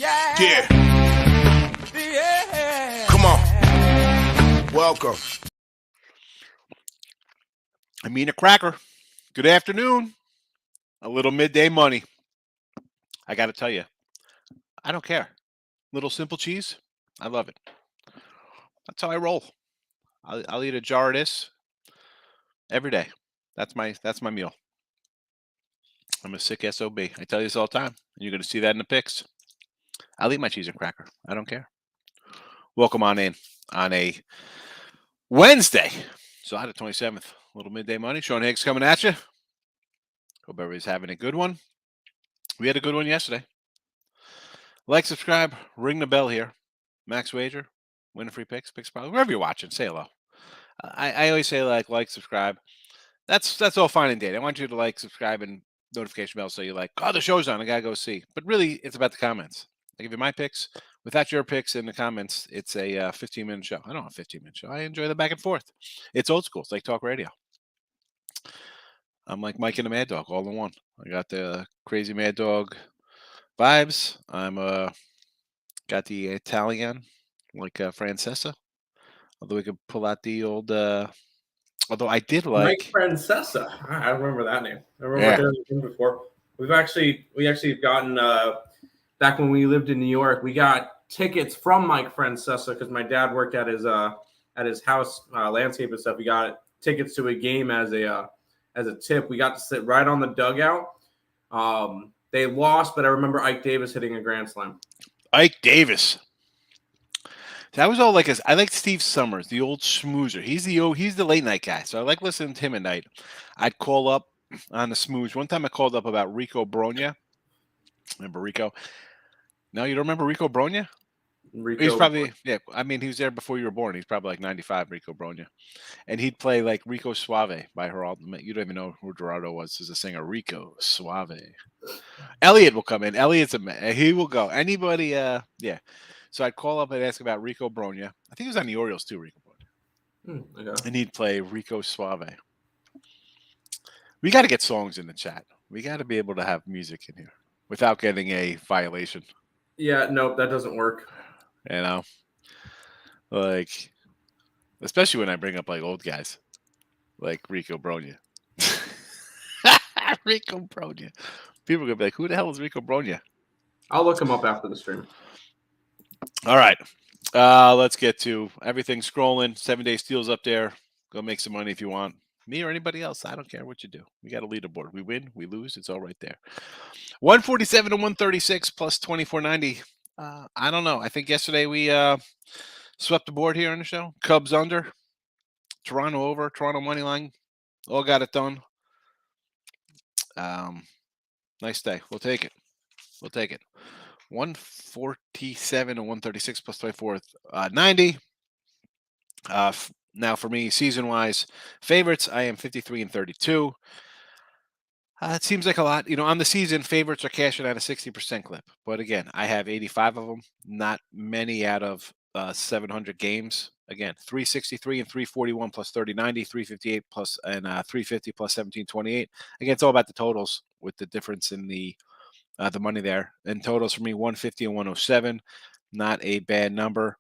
Yeah. Come on. Welcome. I mean a cracker. Good afternoon. A little midday money. I got to tell you, I don't care. Little simple cheese, I love it. That's how I roll. I'll eat a jar of this every day. That's my meal. I'm a sick SOB. I tell you this all the time. And you're going to see that in the pics. I'll eat my cheese and cracker. I don't care. Welcome on in on a Wednesday, July the 27th. Little midday money. Sean Higgs coming at you. Hope everybody's having a good one. We had a good one yesterday. Like, subscribe, ring the bell here. Max Wager, win a free picks, probably wherever you're watching. Say hello. I always say like, subscribe. That's all fine and dandy. I want you to like, subscribe, and notification bell so you like, oh, the show's on. I gotta go see. But really, it's about the comments. I give you my picks. Without your picks in the comments, it's a 15-minute show. I don't have a 15-minute show. I enjoy the back and forth. It's old school. It's like talk radio. I'm like Mike and the Mad Dog all in one. I got the crazy Mad Dog vibes. I'm got the Italian like Francesa. Although we could pull out the old. Although I did like Mike Francesa. I remember that name. I remember hearing him before. We actually gotten back when we lived in New York. We got tickets from Mike Francesa because my dad worked at his house landscape and stuff. We got tickets to a game as a tip. We got to sit right on the dugout. They lost, but I remember Ike Davis hitting a grand slam. Ike Davis. That was all like I like Steve Summers, the old schmoozer. He's the late night guy, so I like listening to him at night. I'd call up on the smooze. One time I called up about Rico Brogna. Remember Rico? No, you don't remember Rico Brogna? He's probably I mean, he was there before you were born. He's probably like 95, Rico Brogna, and he'd play like Rico Suave by Geraldo. You don't even know who Geraldo was as a singer. Rico Suave. Elliot will come in. Elliot's he will go. Anybody? Yeah. So I'd call up and ask about Rico Brogna. I think he was on the Orioles too, Rico Brogna. Okay. And he'd play Rico Suave. We got to get songs in the chat. We got to be able to have music in here without getting a violation. Yeah, nope, that doesn't work. You know, like, especially when I bring up like old guys, like Rico Brogna. Rico Brogna. People are gonna be like, "Who the hell is Rico Brogna?" I'll look him up after the stream. All right, let's get to everything. Scrolling, 7-day steals up there. Go make some money if you want. Me or anybody else, I don't care what you do. We got a leaderboard. We win, we lose. It's all right there. 147 to 136 plus 24.90. I don't know. I think yesterday we swept the board here on the show. Cubs under, Toronto over, Toronto money line. All got it done. Nice day. We'll take it. 147 to 136 plus 24, 90. Now for me, season-wise, favorites, I am 53 and 32. It seems like a lot. You know, on the season, favorites are cashing at a 60% clip. But again, I have 85 of them. Not many out of 700 games. Again, 363 and 341 plus 3090, 358 plus and 350 plus 1728. Again, it's all about the totals with the difference in the money there. And totals for me, 150 and 107. Not a bad number.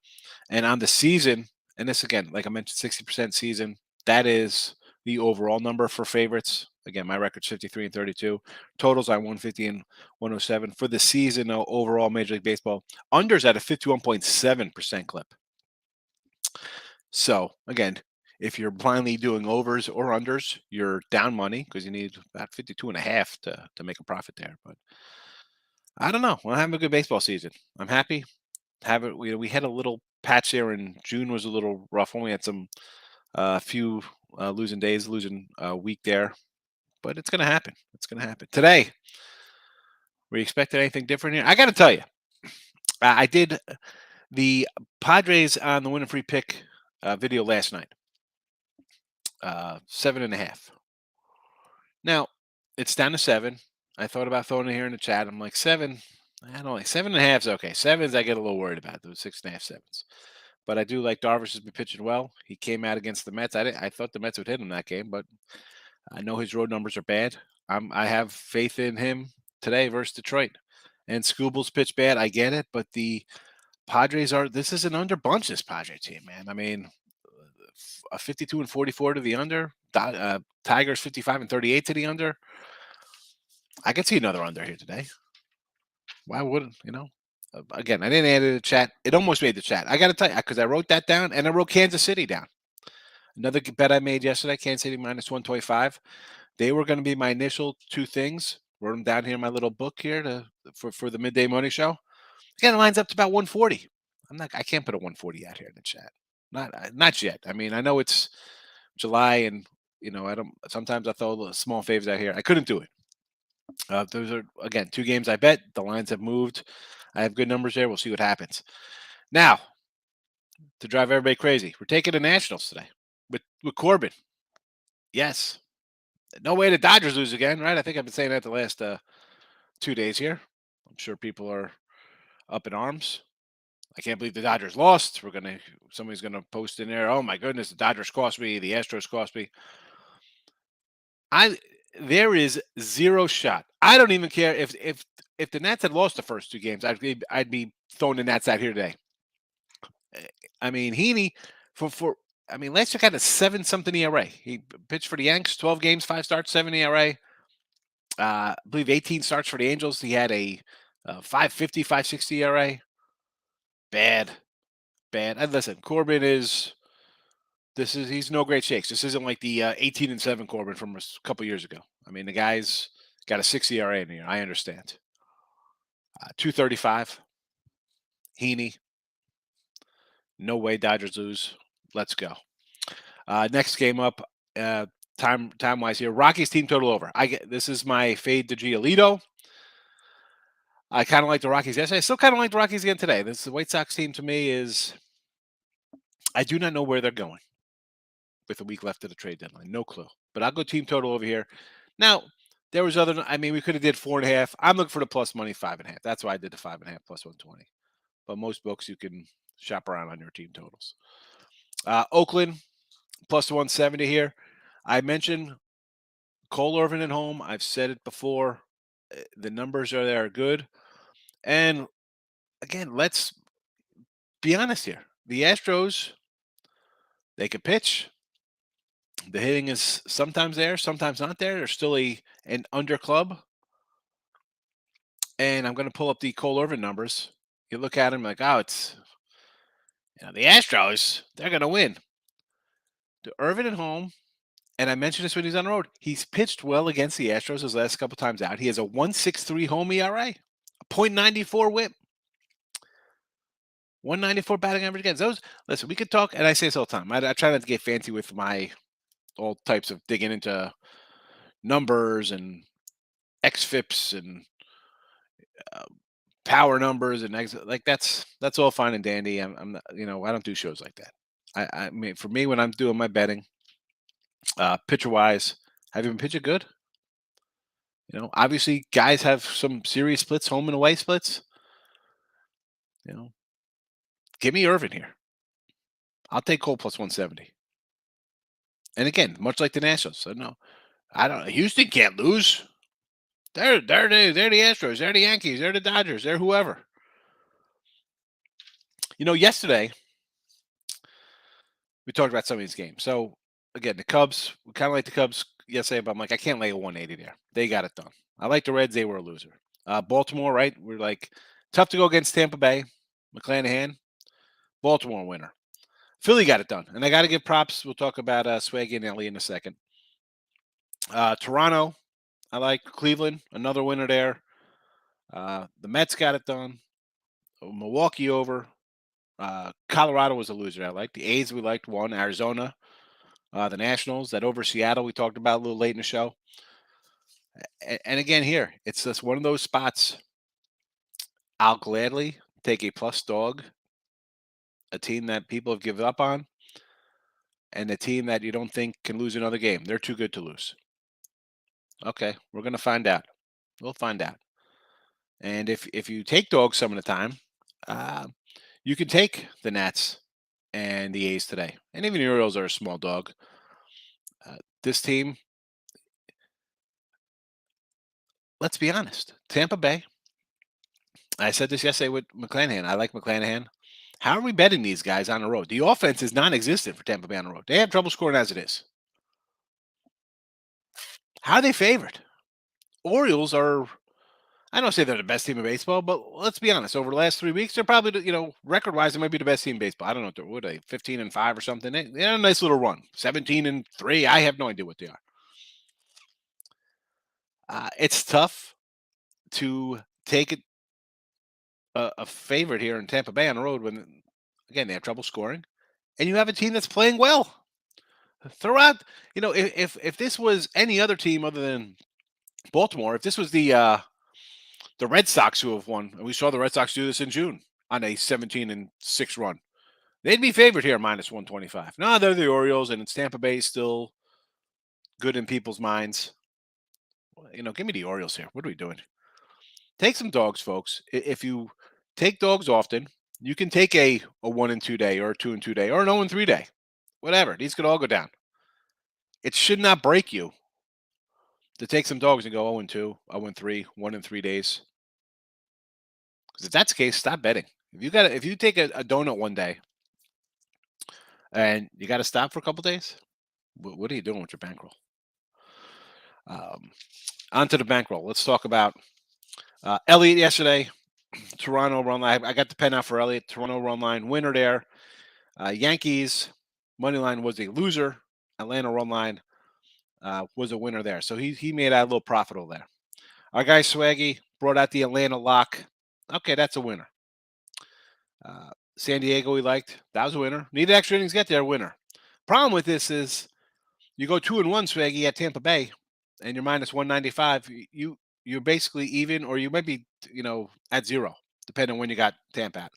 And on the season, and this again, like I mentioned, 60% season, that is the overall number for favorites. Again, my record's 53 and 32. Totals on 150 and 107. For the season, overall, Major League Baseball, unders at a 51.7% clip. So, again, if you're blindly doing overs or unders, you're down money because you need about 52.5 to make a profit there. But I don't know. We're having a good baseball season. I'm happy. We had a little patch there in June was a little rough one. We had some few losing days, losing a week there. But it's going to happen. It's going to happen. Today, were you expecting anything different here? I got to tell you, I did the Padres on the win and free pick video last night. 7.5. Now, it's down to 7. I thought about throwing it here in the chat. I'm like, 7. I don't like 7.5 is okay. 7s, I get a little worried about. Those 6.5, 7s. But I do like Darvish has been pitching well. He came out against the Mets. I thought the Mets would hit him that game, but I know his road numbers are bad. I have faith in him today versus Detroit. and Scooble's pitch bad. I get it, but the Padres this is an under bunch, this Padre team, man. I mean, a 52-44 to the under. Tigers 55-38 to the under. I could see another under here today. Why wouldn't, Again, I didn't add it to the chat. It almost made the chat. I got to tell you, because I wrote that down, and I wrote Kansas City down. Another bet I made yesterday, Kansas City minus 125. They were going to be my initial two things. Wrote them down here in my little book here for the midday money show. Again, it lines up to about 140. I can't put a 140 out here in the chat. Not yet. I mean, I know it's July, and sometimes I throw small favors out here. I couldn't do it. Those are, again, two games I bet. The lines have moved. I have good numbers there. We'll see what happens. Now, to drive everybody crazy, we're taking the Nationals today with Corbin. Yes. No way the Dodgers lose again, right? I think I've been saying that the last 2 days here. I'm sure people are up in arms. I can't believe the Dodgers lost. Somebody's gonna post in there, oh my goodness, the Dodgers cost me, the Astros cost me. There is zero shot. I don't even care if the Nats had lost the first two games, I'd be throwing the Nats out here today. I mean, Heaney last year got a 7-something ERA. He pitched for the Yanks, 12 games, 5 starts, 7 ERA. I believe 18 starts for the Angels. He had a 5.50, 5.60 ERA. Bad. And listen, Corbin he's no great shakes. This isn't like the 18-7 Corbin from a couple years ago. I mean, the guy's got a 6 ERA in here. I understand. 2.35. Heaney. No way Dodgers lose. Let's go. Next game up, time wise here. Rockies team total over. This is my fade to Giolito. I kind of like the Rockies yesterday. I still kind of like the Rockies again today. The White Sox team to me is, I do not know where they're going with a week left of the trade deadline. No clue. But I'll go team total over here. Now, there was we could have did 4.5. I'm looking for the plus money 5.5. That's why I did the 5.5 plus 120. But most books you can shop around on your team totals. Oakland plus 170 here. I mentioned Cole Irvin at home. I've said it before. The numbers are good. And again, let's be honest here. The Astros, they can pitch. The hitting is sometimes there, sometimes not there. They're still an under club. And I'm going to pull up the Cole Irvin numbers. You look at them like, it's the Astros, they're going to win. The Irvin at home, and I mentioned this when he's on the road, he's pitched well against the Astros his last couple times out. He has a 1.63 home ERA, a .94 whip, 194 batting average against. Listen, we could talk, and I say this all the time. I try not to get fancy with my all types of digging into numbers and XFIPs and power numbers and like that's all fine and dandy. I'm not, I don't do shows like that. I mean, for me, when I'm doing my betting, pitcher wise, have you been pitching good? Obviously guys have some serious splits, home and away splits. Give me Irvin here. I'll take Cole plus 170. And again, much like the Nationals, so no, I don't. Houston can't lose. They're the Astros. They're the Yankees. They're the Dodgers. They're whoever. Yesterday we talked about some of these games. So again, the Cubs, we kind of like the Cubs yesterday, but I'm like, I can't lay a 180 there. They got it done. I like the Reds. They were a loser. Baltimore, right? We're like tough to go against Tampa Bay. McClanahan, Baltimore winner. Philly got it done, and I got to give props. We'll talk about Swaggy and Ellie in a second. Toronto, I like Cleveland, another winner there. The Mets got it done. Milwaukee over. Colorado was a loser. I like the A's. We liked one. Arizona, the Nationals that over Seattle. We talked about a little late in the show. And again, here it's just one of those spots. I'll gladly take a plus dog, a team that people have given up on, and a team that you don't think can lose another game. They're too good to lose. Okay, we're going to find out. We'll find out. And if you take dogs some of the time, you can take the Nats and the A's today. And even the Orioles are a small dog. This team, let's be honest, Tampa Bay, I said this yesterday with McClanahan. I like McClanahan. How are we betting these guys on the road? The offense is non-existent for Tampa Bay on the road. They have trouble scoring as it is. How are they favored? Orioles are, I don't say they're the best team in baseball, but let's be honest. Over the last 3 weeks, they're probably, record-wise, they might be the best team in baseball. I don't know what are they, 15-5 or something. They had a nice little run, 17-3. I have no idea what they are. It's tough to take a favorite here in Tampa Bay on the road when, again, they have trouble scoring, and you have a team that's playing well. Throughout, if this was any other team other than Baltimore, if this was the Red Sox who have won, and we saw the Red Sox do this in June on a 17-6 run, they'd be favored here minus 125. No, they're the Orioles, and it's Tampa Bay still good in people's minds. Give me the Orioles here. What are we doing? Take some dogs, folks. If you take dogs often, you can take a 1-2 day or a 2-2 day or an 0-3 day. Whatever. These could all go down. It should not break you to take some dogs and go 0-2, 0-3, 1-3 days. Because if that's the case, stop betting. If you take a donut one day and you got to stop for a couple days, what are you doing with your bankroll? On to the bankroll. Let's talk about Elliott yesterday. Toronto run line. I got the pen out for Elliott. Toronto run line winner there. Yankees money line was a loser. Atlanta run line was a winner there. So he made out a little profit over there. Our guy Swaggy brought out the Atlanta lock. Okay, that's a winner. San Diego we liked. That was a winner. Needed extra innings to get there, winner. Problem with this is you go 2-1, Swaggy, at Tampa Bay, and you're minus 195. You're basically even, or you might be, at zero, depending on when you got Tampa at.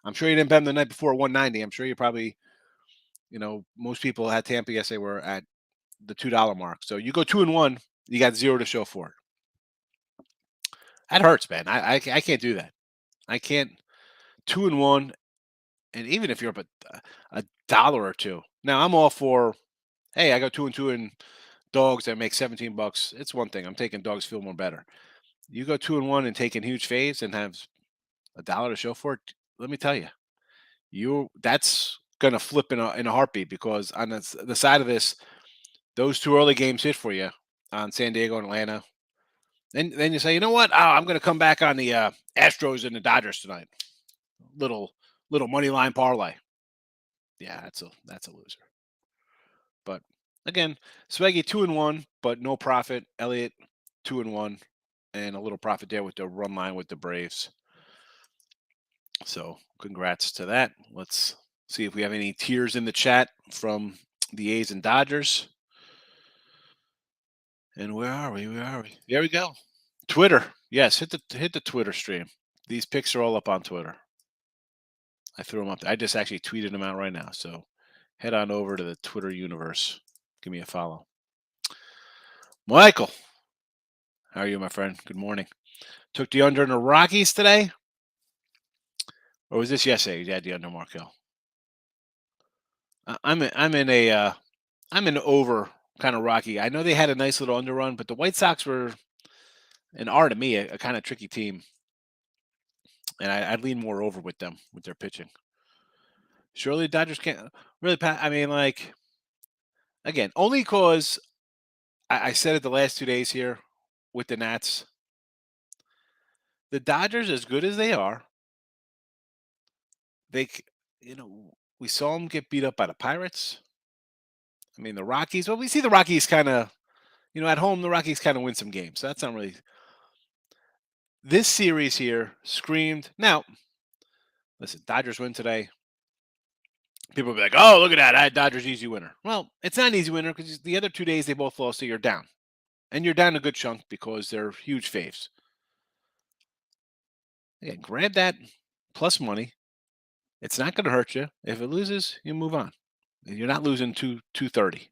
I'm sure you didn't bet them the night before 190. I'm sure you probably, most people had Tampa yesterday were at the $2 mark. So you go 2-1, you got zero to show for it. That hurts, man. I can't do that. I can't 2-1, and even if you're up a dollar or two. Now I'm all for, hey, I go 2-2 in dogs that make $17. It's one thing. I'm taking dogs feel more better. You go 2-1 and taking huge faves and have a dollar to show for it. Let me tell you, that's gonna flip in a heartbeat, because on the side of this, those two early games hit for you on San Diego and Atlanta. Then you say, you know what? Oh, I'm going to come back on the Astros and the Dodgers tonight. Little money line parlay. Yeah, that's a loser. But again, Swaggy 2-1, but no profit. Elliott 2-1, and a little profit there with the run line with the Braves. So congrats to that. Let's see if we have any tears in the chat from the A's and Dodgers. And where are we? There we go. Twitter. Yes, hit the Twitter stream. These pics are all up on Twitter. I threw them up. I just actually tweeted them out right now. So head on over to the Twitter universe. Give me a follow. Michael, how are you, my friend? Good morning. Took the under in the Rockies today? Or was this yesterday? You had the under, Markel. I'm in over kind of Rocky. I know they had a nice little under run, but the White Sox were, and are to me, a kind of tricky team. And I'd lean more over with them, with their pitching. Surely the Dodgers can't really I mean, again, only because I said it the last 2 days here with the Nats. The Dodgers, as good as they are, we saw them get beat up by the Pirates. I mean, the Rockies, we see the Rockies kind of, at home, the Rockies kind of win some games. So that's not really. This series here screamed. Now, listen, Dodgers win today. People will be like, oh, look at that. I had Dodgers easy winner. Well, it's not an easy winner because the other 2 days they both lost, so you're down. And you're down a good chunk because they're huge faves. Again, grab that plus money. It's not going to hurt you. If it loses, you move on. You're not losing 230.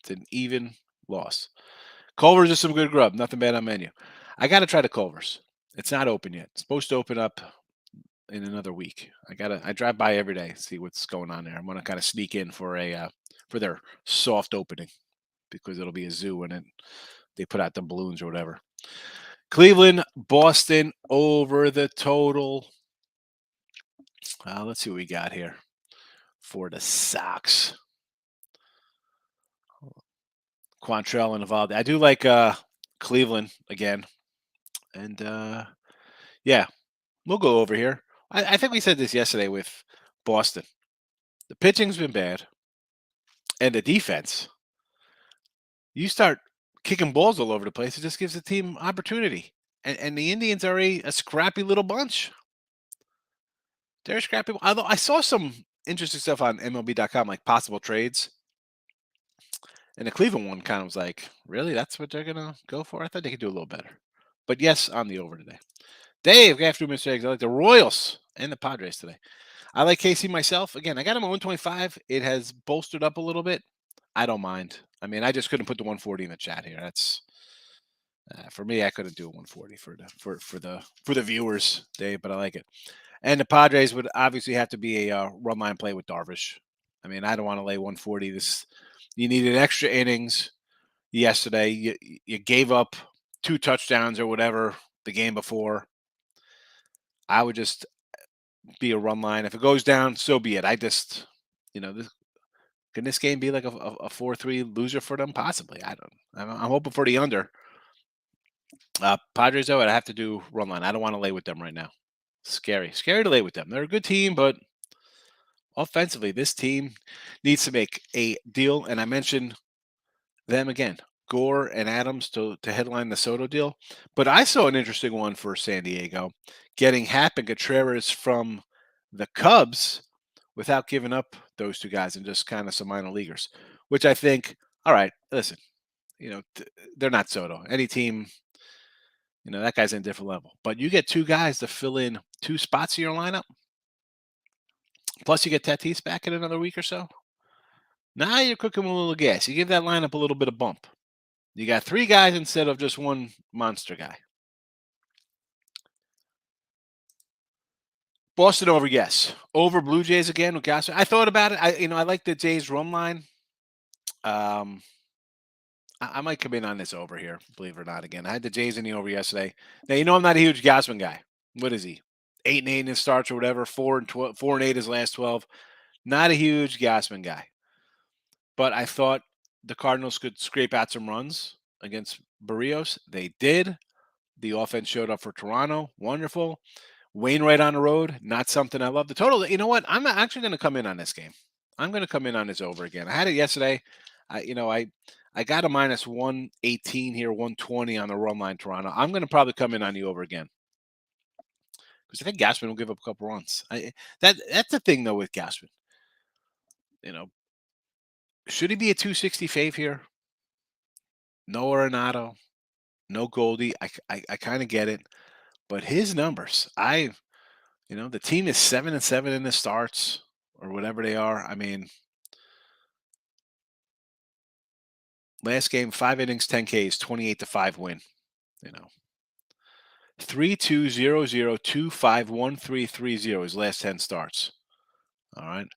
It's an even loss. Culver's is some good grub. Nothing bad on menu. I got to try the Culver's. It's not open yet. It's supposed to open up in another week. I drive by every day, see what's going on there. I'm going to kind of sneak in for their soft opening, because it'll be a zoo and they put out the balloons or whatever. Cleveland, Boston over the total. Let's see what we got here for the Sox. Quantrell and Evaldi. I do like Cleveland again. And yeah, we'll go over here. I think we said this yesterday with Boston. The pitching's been bad. And the defense. You start kicking balls all over the place, it just gives the team opportunity. And the Indians are a scrappy little bunch. They're scrappy. Although I saw some interesting stuff on MLB.com, like possible trades. And the Cleveland one kind of was like, really? That's what they're going to go for? I thought they could do a little better. But yes, on the over today. Dave, good afternoon, Mr. Eggs. I like the Royals and the Padres today. I like KC myself. Again, I got him at 125. It has bolstered up a little bit. I don't mind. I mean, I just couldn't put the 140 in the chat here. That's for me. I couldn't do a 140 for the viewers, Dave. But I like it. And the Padres would obviously have to be a run line play with Darvish. I mean, I don't want to lay 140. You needed extra innings yesterday. You gave up 2 touchdowns or whatever the game before. I would just be a run line. If it goes down, so be it. I just, can this game be like a 4-3 loser for them? Possibly. I'm hoping for the under. Padres, though, I'd have to do run line. I don't want to lay with them right now. Scary to lay with them. They're a good team, but offensively, this team needs to make a deal. And I mentioned them again, Gore and Adams to headline the Soto deal. But I saw an interesting one for San Diego, getting Happ and Contreras from the Cubs without giving up those 2 guys and just kind of some minor leaguers, which I think, all right, listen, they're not Soto. Any team, that guy's in a different level. But you get 2 guys to fill in 2 spots in your lineup. Plus, you get Tatis back in another week or so. Now you're cooking with a little gas. You give that lineup a little bit of bump. You got 3 guys instead of just 1 monster guy. Boston over, yes. Over Blue Jays again with Gaston. I thought about it. I like the Jays run line. I might come in on this over here, believe it or not. Again, I had the Jays in the over yesterday. Now I'm not a huge Gausman guy. What is he? 8-8 in his starts or whatever. 4-8 his last 12. Not a huge Gausman guy. But I thought the Cardinals could scrape out some runs against Barrios. They did. The offense showed up for Toronto. Wonderful. Wainwright on the road, not something I love. The total, you know what? I'm actually going to come in on this game. I'm going to come in on this over again. I had it yesterday. I got a minus 118 here, 120 on the run line Toronto. I'm going to probably come in on the over again. Because I think Gausman will give up a couple runs. That's the thing, though, with Gausman. Should he be a 260 fave here? No Arenado, no Goldie. I kind of get it. But his numbers, the team is 7-7 in the starts or whatever they are. I mean, last game, 5 innings, 10 Ks, 28-5 win. 3-2-0-0-2-5-1-3-3-0 his last 10 starts. All right.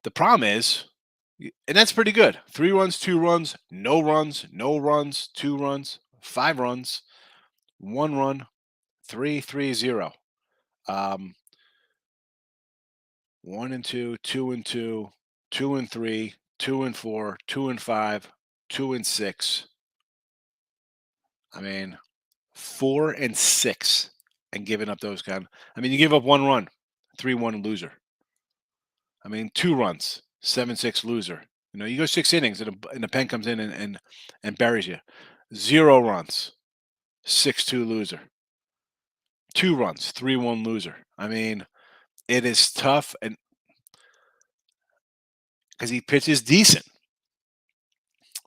The problem is, and that's pretty good. 3 runs, 2 runs, no runs, no runs, 2 runs, 5 runs, 1 run, 3-3-0. 1-2, 2-2, 2-3, 2-4, 2-5, 2-6. I mean, 4-6 and giving up those kind. I mean, you give up 1 run, 3-1 loser. I mean, 2 runs, 7-6 loser. You go 6 innings and the pen comes in and buries you. 0 runs, 6-2 loser. 2 runs, 3-1 loser. I mean, it is tough, and because he pitches decent.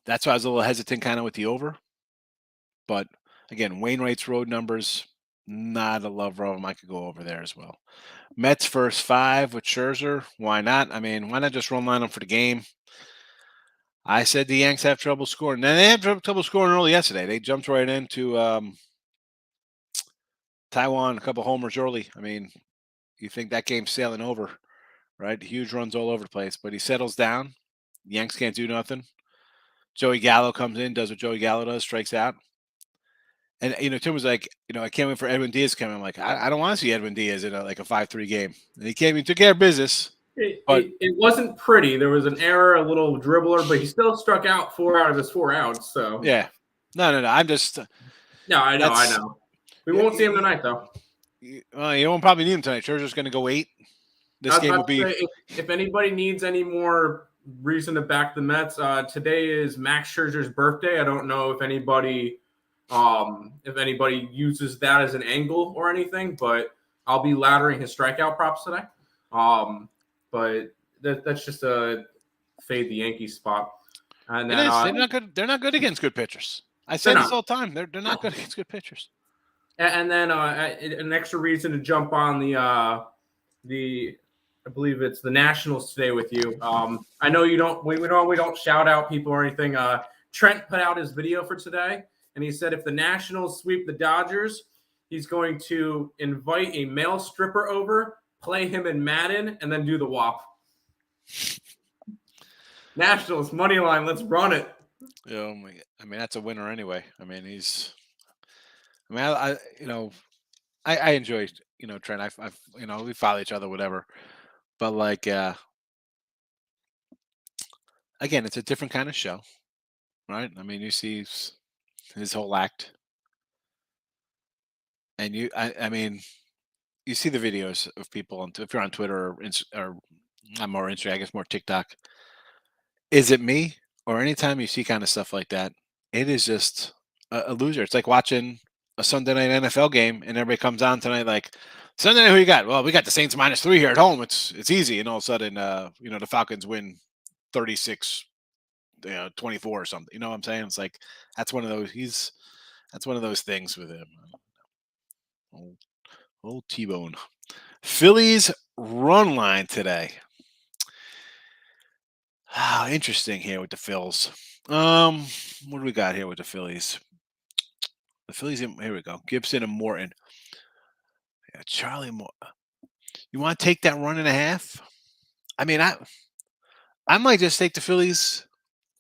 That's why I was a little hesitant kind of with the over. But again, Wainwright's road numbers, not a lover of them. I could go over there as well. Mets first 5 with Scherzer. Why not? I mean, why not just run line them for the game? I said the Yanks have trouble scoring. Now, they had trouble scoring early yesterday. They jumped right into Taiwan, a couple homers early. I mean, you think that game's sailing over, right? Huge runs all over the place. But he settles down. Yanks can't do nothing. Joey Gallo comes in, does what Joey Gallo does, strikes out. And Tim was like, I can't wait for Edwin Diaz to come. I'm like, I don't want to see Edwin Diaz in a 5-3 game. And he came, he took care of business. But It wasn't pretty. There was an error, a little dribbler, but he still struck out 4 out of his 4 outs. So yeah, no. I'm just no, I know. We won't see him tonight, though. Well, you won't probably need him tonight. Scherzer's going to go 8. This game will be. If anybody needs any more reason to back the Mets, today is Max Scherzer's birthday. I don't know if anybody uses that as an angle or anything, but I'll be laddering his strikeout props today. But that's just a fade the Yankees spot. And then they're not good. They're not good against good pitchers. I say this all the time. They're not good against good pitchers. And then an extra reason to jump on the I believe it's the Nationals today with you. I know you don't. We don't shout out people or anything. Trent put out his video for today, and he said if the Nationals sweep the Dodgers, he's going to invite a male stripper over, play him in Madden, and then do the WAP. Nationals money line. Let's run it. Oh my God. I mean, that's a winner anyway. I mean, I enjoy, Trent. I've we follow each other, whatever. But again, it's a different kind of show, right? I mean, you see his whole act, and I mean, you see the videos of people if you're on Twitter or I'm more Instagram, I guess more TikTok. Is it me or anytime you see kind of stuff like that, it is just a loser. It's like watching a Sunday night NFL game and everybody comes on tonight like, Sunday night, who you got? Well, we got the Saints -3 here at home. It's easy, and all of a sudden, the Falcons win 36-24 or something. You know what I'm saying? It's like that's one of those things with him. Old T-Bone. Phillies run line today. Interesting here with the Phils. What do we got here with the Phillies? The Phillies, here we go. Gibson and Morton. Yeah, Charlie Moore. You want to take that 1.5? I mean, I might just take the Phillies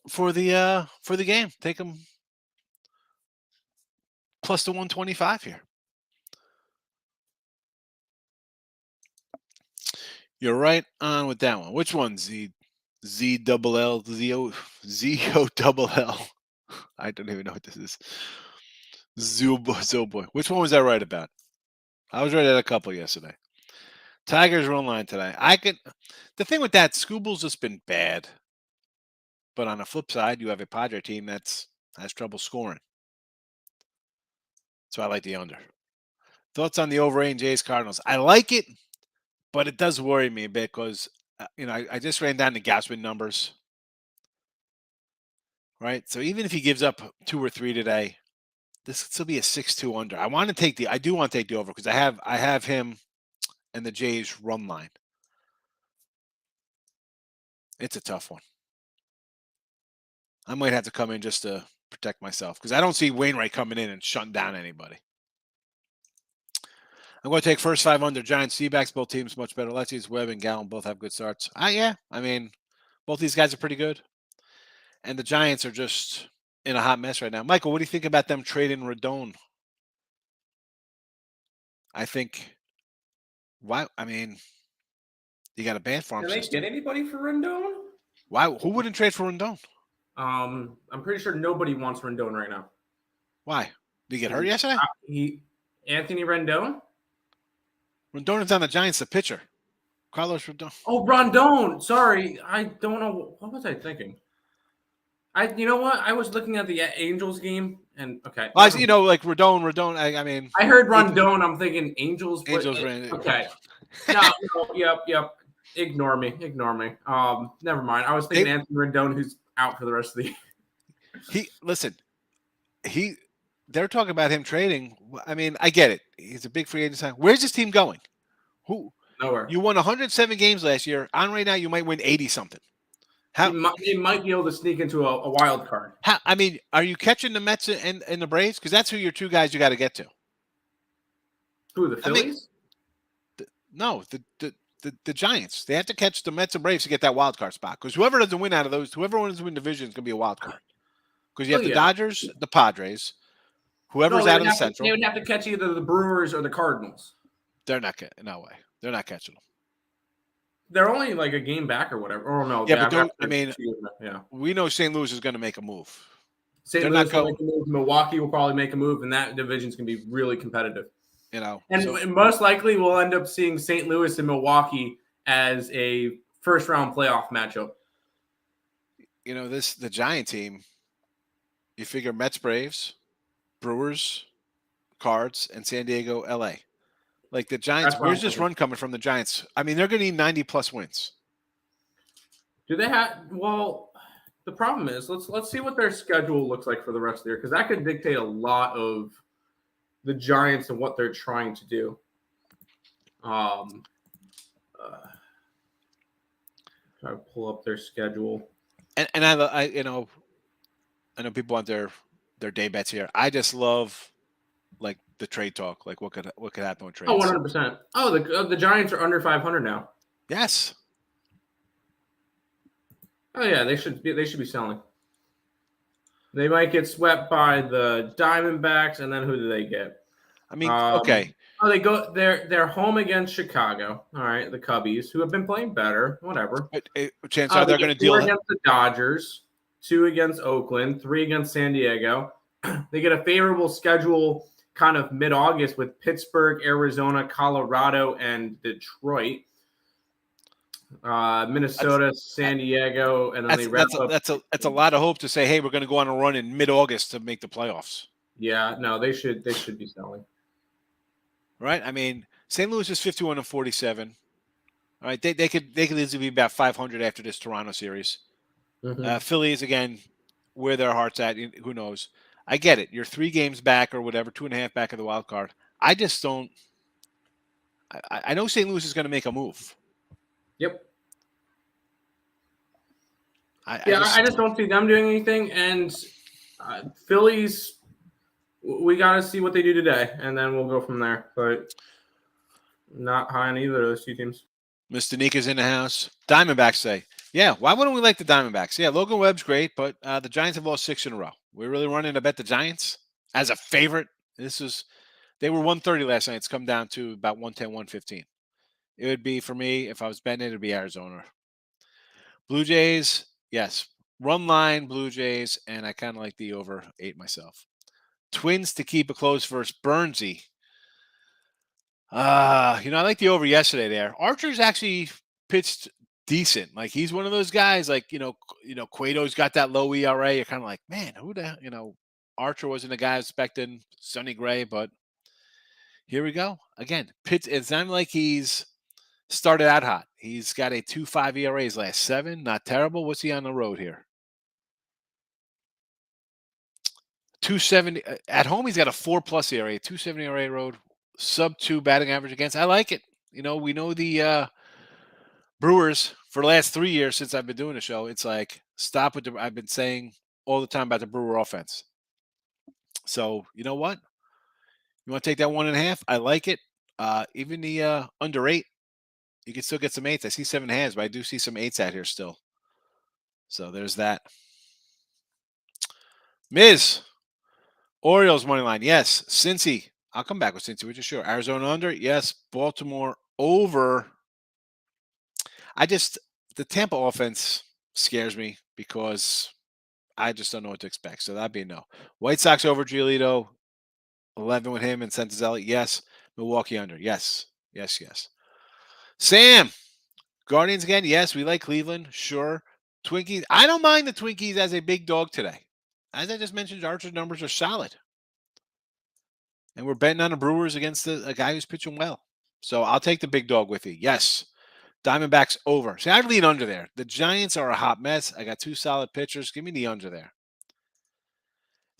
for the game. Take them plus the 125 here. You're right on with that one. Which one? Z double L Z O double L. I don't even know what this is. Zoboy. Which one was I right about? I was right at a couple yesterday. Tigers run line today. The thing with that, Scooble's just been bad. But on the flip side, you have a Padre team that has trouble scoring. So I like the under. Thoughts on the over and Jays Cardinals? I like it, but it does worry me a bit because I just ran down the Gausman numbers. Right? So even if he gives up 2 or 3 today, this could still be a 6-2 under. I do want to take the over because I have him and the Jays run line. It's a tough one. I might have to come in just to protect myself because I don't see Wainwright coming in and shutting down anybody. I'm going to take first 5 under. Giants, D-backs, both teams much better. Lefties, Webb and Gallen both have good starts. Yeah. I mean, both these guys are pretty good. And the Giants are just in a hot mess right now. Michael, what do you think about them trading Rodon? I think, why? I mean, you got a bad farm system. Can they get anybody for Rendon? Why? Who wouldn't trade for Rendon? I'm pretty sure nobody wants Rendon right now. Why? Did he get hurt yesterday? Anthony Rendon? Rendon is on the Giants, the pitcher. Carlos Rodon. Oh, Rondon. Sorry. I don't know. What was I thinking? You know what? I was looking at the Angels game, and okay. Well, like Rodon. I mean, I heard Rondon. I'm thinking Angels. Okay. No. Yep. Ignore me. Never mind. I was thinking Anthony Rendon, who's out for the rest of the year. They're talking about him trading. I mean, I get it. He's a big free agent. Where's this team going? Nowhere. You won 107 games last year. On right now, you might win 80 something. They might be able to sneak into a wild card. I mean, are you catching the Mets and the Braves? Because that's who your 2 guys you got to get to. Who, the Phillies? The Giants. They have to catch the Mets and Braves to get that wild card spot. Because whoever doesn't win out of those, whoever wins the division is going to be a wild card. Because you have the Dodgers, the Padres, Whoever's they out would of the have to, they Central, would have to catch either the Brewers or the Cardinals. they're not getting. No way. They're not catching them. They're only like a game back or whatever. Oh no, Yeah, they but have I mean, yeah. we know St. Louis is going to make a move. St. They're Louis not will going. make a move. Milwaukee will probably make a move, and that division's going to be really competitive. And So, most likely we'll end up seeing St. Louis and Milwaukee as a first round playoff matchup. the Giant team. You figure Mets, Braves, Brewers, Cards, and San Diego, LA. Like the Giants, That's what where's I'm this thinking. run coming from the Giants? I mean, they're going to need 90+ wins. Do they have? Well, the problem is let's see what their schedule looks like for the rest of the year, because that could dictate a lot of the Giants and what they're trying to do. Try to pull up their schedule. And I know people want their day bets here. I just love like the trade talk. Like what could happen with trades? Oh, 100%. Oh, the Giants are under 500 now. Yes. Oh yeah, they should be selling. They might get swept by the Diamondbacks, and then who do they get? I mean, okay. Oh, they're home against Chicago. All right, the Cubbies, who have been playing better. Whatever. But chances are they're going to deal against the Dodgers, 2 against Oakland, 3 against San Diego. They get a favorable schedule kind of mid-August with Pittsburgh, Arizona, Colorado, and Detroit. Minnesota, San Diego, and then they wrap up. That's a lot of hope to say, hey, we're going to go on a run in mid-August to make the playoffs. Yeah, no, they should be selling. Right? I mean, St. Louis is 51-47. All right, they could easily be about 500 after this Toronto series. Mm-hmm. Phillies again, where their heart's at, who knows? I get it. You're 3 games back or whatever, 2.5 back of the wild card. I just don't. I know St. Louis is going to make a move. Yep. I just don't see them doing anything. And Phillies, we got to see what they do today, and then we'll go from there. But not high on either of those 2 teams. Mr. Nika's in the house. Diamondbacks say, yeah, why wouldn't we like the Diamondbacks? Yeah, Logan Webb's great, but the Giants have lost 6 in a row. We're really running to bet the Giants as a favorite. They were 130 last night. It's come down to about 110, 115. It would be, for me, if I was betting it, would be Arizona. Blue Jays, yes. Run line, Blue Jays, and I kind of like the over 8 myself. Twins to keep it close versus Burnsy. I like the over yesterday there. Archer's actually pitched decent. Like he's one of those guys. Like Cueto's got that low ERA. You're kind of like, man, who the Archer wasn't a guy expecting Sonny Gray, but here we go again. It's not like he's started out hot. He's got a 2.5 ERA his last 7. Not terrible. What's he on the road here? 270 at home. He's got a 4+ ERA, 2.70 ERA road. Sub-2 batting average against. I like it. We know the Brewers for the last 3 years since I've been doing the show. It's like stop with I've been saying all the time about the Brewer offense. So you know what? You want to take that 1.5? I like it. Even the under 8, you can still get some 8s. I see 7 hands, but I do see some 8s out here still. So there's that. Miz, Orioles money line. Yes. Cincy. I'll come back with Cincy, which is sure. Arizona under. Yes. Baltimore over. The Tampa offense scares me because I just don't know what to expect. So that'd be a no. White Sox over Giolito. 11 with him and Santazelli. Yes. Milwaukee under. Yes. Yes. Yes. Sam. Guardians again. Yes. We like Cleveland. Sure. Twinkies. I don't mind the Twinkies as a big dog today. As I just mentioned, Archer's numbers are solid. And we're betting on the Brewers against a guy who's pitching well. So I'll take the big dog with you. Yes. Diamondbacks over. See, I'd lean under there. The Giants are a hot mess. I got 2 solid pitchers. Give me the under there.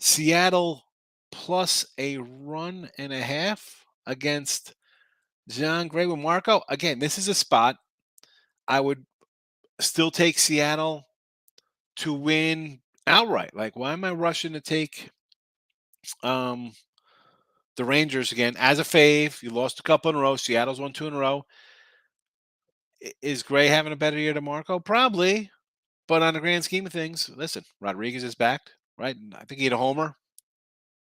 Seattle plus a 1.5 against John Gray with Marco. Again, this is a spot. I would still take Seattle to win outright. Like, why am I rushing to take the Rangers again as a fave? You lost a couple in a row. Seattle's won 2 in a row. Is Gray having a better year than Marco? Probably. But on the grand scheme of things, listen, Rodriguez is back, right? I think he had a homer.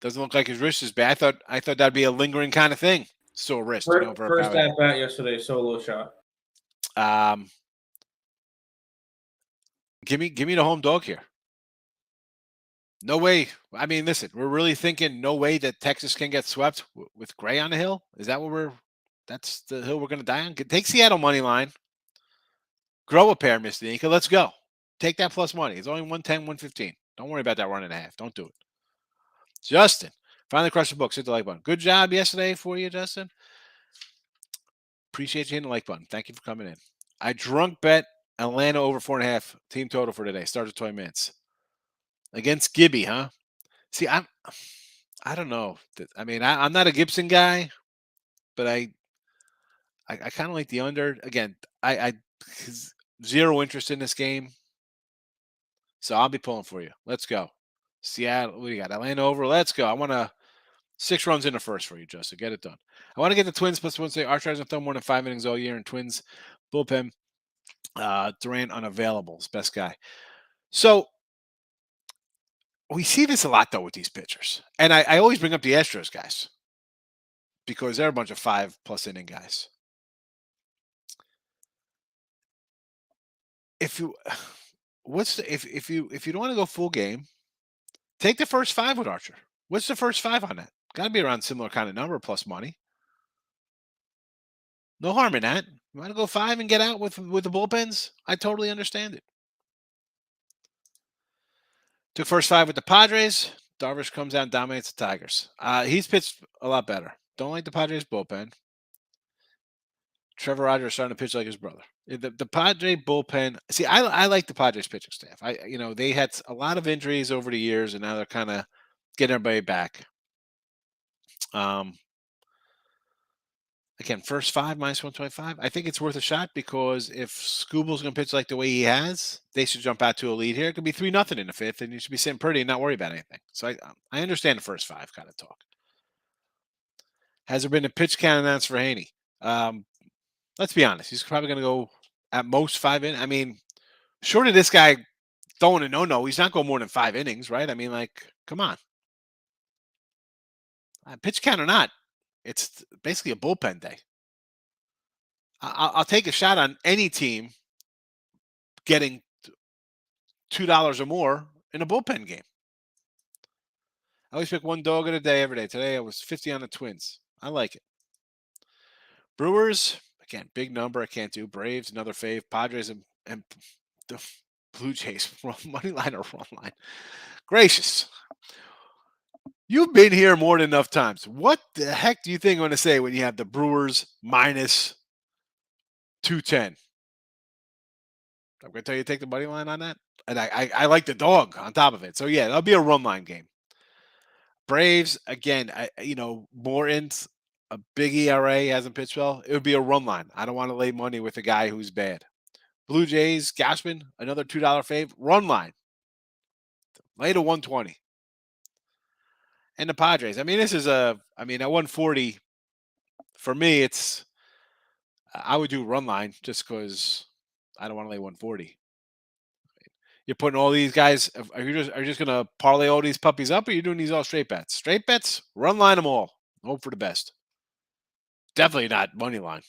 Doesn't look like his wrist is bad. I thought that'd be a lingering kind of thing. Sore wrist, for a First power. at bat yesterday, solo shot. Give me the home dog here. No way. I mean, listen, we're really thinking no way that Texas can get swept with Gray on the hill. Is that what that's the hill we're going to die on? Take Seattle money line. Grow a pair, Mr. Nika. Let's go. Take that plus money. It's only 110, 115. Don't worry about that 1.5. Don't do it. Justin, finally crushed the books. Hit the like button. Good job yesterday for you, Justin. Appreciate you hitting the like button. Thank you for coming in. I drunk bet Atlanta over 4.5 team total for today. Starts at 20 minutes. Against Gibby, huh? See, I don't know. I mean, I'm not a Gibson guy, but I kind of like the under. Again, I zero interest in this game. So I'll be pulling for you. Let's go. Seattle, what do you got? Atlanta over. Let's go. I want 6 runs in the first for you, Justin. Get it done. I want to get the Twins plus 1. Say Archer hasn't thrown more than 5 innings all year, and Twins bullpen. Durant unavailable. Is best guy. So we see this a lot though with these pitchers, and I always bring up the Astros guys because they're a bunch of 5+ inning guys. If you if you don't want to go full game, take the first 5 with Archer. What's the first 5 on that? Got to be around similar kind of number plus money. No harm in that. You want to go 5 and get out with the bullpens? I totally understand it. Took first 5 with the Padres. Darvish comes out and dominates the Tigers. He's pitched a lot better. Don't like the Padres bullpen. Trevor Rogers is starting to pitch like his brother. The Padre bullpen. See, I like the Padres pitching staff. They had a lot of injuries over the years, and now they're kind of getting everybody back. Again, first 5 minus 125. I think it's worth a shot because if Scooble's going to pitch like the way he has, they should jump out to a lead here. It could be 3-0 in the 5th, and you should be sitting pretty and not worry about anything. So I understand the first 5 kind of talk. Has there been a pitch count announced for Haney? Let's be honest. He's probably going to go at most 5 innings. I mean, short of this guy throwing a no-no, he's not going more than 5 innings, right? I mean, like, come on. Pitch count or not, it's basically a bullpen day. I'll take a shot on any team getting $2 or more in a bullpen game. I always pick one dog at a day every day. Today I was 50 on the Twins. I like it. Brewers, again, big number. I can't do. Braves, another fave. Padres and the Blue Jays. Money line or run line. Gracious. You've been here more than enough times. What the heck do you think I'm going to say when you have the Brewers minus 210? I'm going to tell you to take the money line on that. And I like the dog on top of it. So, yeah, that'll be a run line game. Braves, again, Morton's a big ERA, hasn't pitched well. It would be a run line. I don't want to lay money with a guy who's bad. Blue Jays, Gausman, another $2 fave. Run line. Lay to 120. And the Padres. I mean, at 140, for me, I would do run line just because I don't want to lay 140. You're putting all these guys. Are you just going to parlay all these puppies up, or are you doing these all straight bets? Straight bets, run line them all. Hope for the best. Definitely not money line.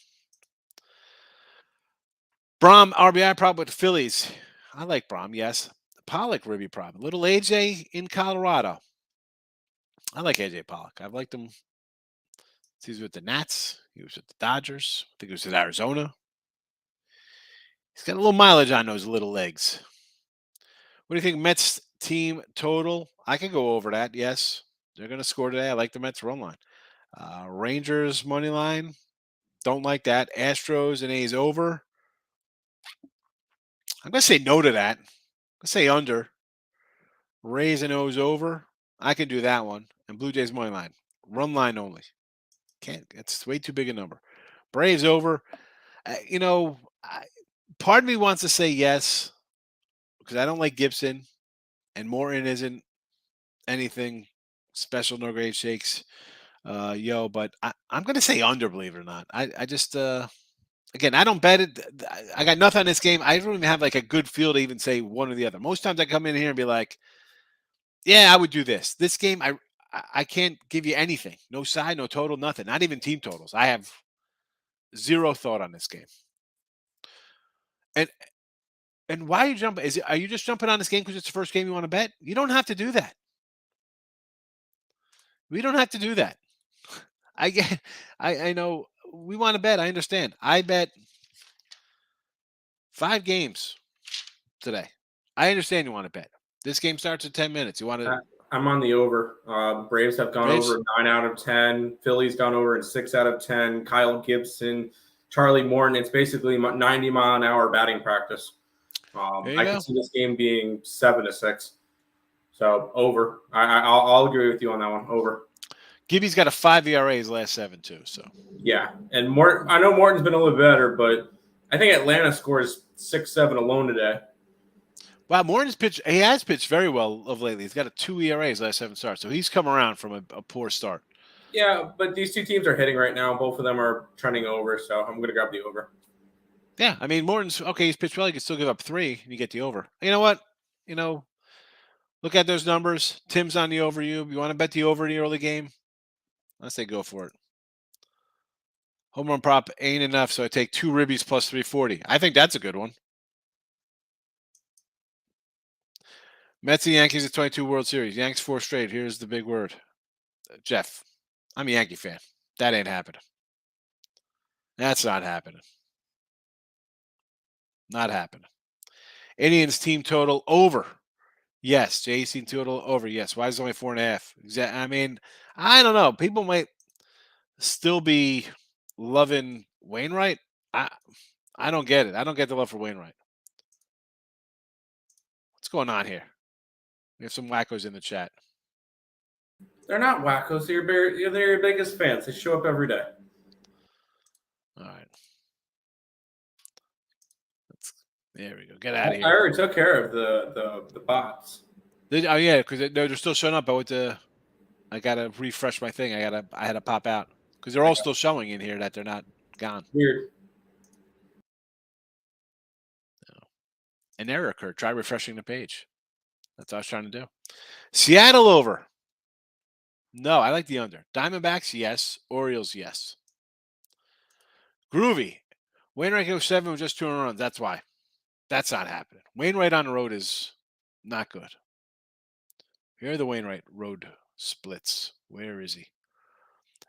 Brahm RBI prop with the Phillies. I like Brahm, yes. Pollock ribby prop. Little AJ in Colorado. I like AJ Pollock. I've liked him. He was with the Nats. He was with the Dodgers. I think he was with Arizona. He's got a little mileage on those little legs. What do you think Mets team total? I can go over that, yes. They're going to score today. I like the Mets run line. Rangers money line. Don't like that. Astros and A's over. I'm going to say no to that. I'm going to say under. Rays and O's over. I can do that one. And Blue Jays money line. Run line only. Can't. It's way too big a number. Braves over. Part of me wants to say yes because I don't like Gibson. And Morton isn't anything special, no great shakes. But I'm going to say under, believe it or not. I just, again, I don't bet it. I got nothing on this game. I don't even have like a good feel to even say one or the other. Most times I come in here and be like, yeah, I would do this. This game, I can't give you anything. No side, no total, nothing. Not even team totals. I have zero thought on this game. And why are you jumping? Are you just jumping on this game because it's the first game you want to bet? You don't have to do that. We don't have to do that. I know we want to bet. I understand. I bet 5 games today. I understand you want to bet. This game starts in 10 minutes. You want to? I'm on the over. Braves have gone over 9 out of 10. Philly's gone over in 6 out of 10. Kyle Gibson, Charlie Morton. It's basically 90-mile-an-hour batting practice. I can see this game being 7-6. So over. I'll agree with you on that one. Over. Gibby's got a 5 ERA his last 7 too. So yeah, and Morton. I know Morton's been a little better, but I think Atlanta scores 6-7 alone today. Wow, Morton's pitched. He has pitched very well of lately. He's got a 2 ERA his last 7 starts, so he's come around from a poor start. Yeah, but these two teams are hitting right now. Both of them are trending over, so I'm going to grab the over. Yeah, I mean Morton's okay. He's pitched well. He can still give up 3, and you get the over. You know what? Look at those numbers. Tim's on the over. You want to bet the over in the early game? I say go for it. Home run prop ain't enough, so I take 2 ribbies plus 340. I think that's a good one. Mets and Yankees at 22 World Series. Yanks 4 straight. Here's the big word. Jeff, I'm a Yankee fan. That ain't happening. That's not happening. Not happening. Indians team total over. Yes. Jays team total over. Yes. Why is it only 4.5? I mean, I don't know. People might still be loving Wainwright. I don't get it. I don't get the love for Wainwright. What's going on here? We have some wackos in the chat. They're not wackos. They're your biggest fans. They show up every day. All right. There we go. Get out of here. I already took care of the bots. Oh yeah, because they're still showing up. I gotta refresh my thing. I had to pop out because they're all still showing in here that they're not gone. Weird. An error occurred. Try refreshing the page. That's what I was trying to do. Seattle over. No, I like the under. Diamondbacks, yes. Orioles, yes. Groovy. Wainwright goes 7 with just 2 runs. That's why. That's not happening. Wainwright on the road is not good. Here are the Wainwright road splits. Where is he?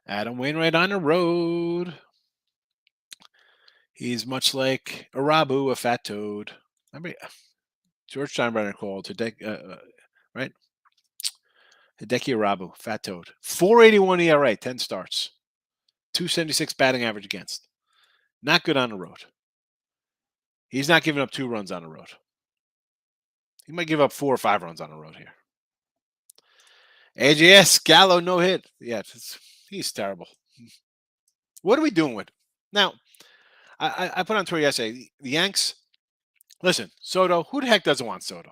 Adam Wainwright on the road. He's much like Arabu, a fat toad. George Steinbrenner called right? Hideki Arabu, fat toad. 4.81 ERA, 10 starts. 276 batting average against. Not good on the road. He's not giving up 2 runs on the road. He might give up 4 or 5 runs on the road here. AJS, Gallo, no hit. Yeah, he's terrible. What are we doing with? Now, I put on Twitter yesterday, the Yanks, listen, Soto, who the heck doesn't want Soto?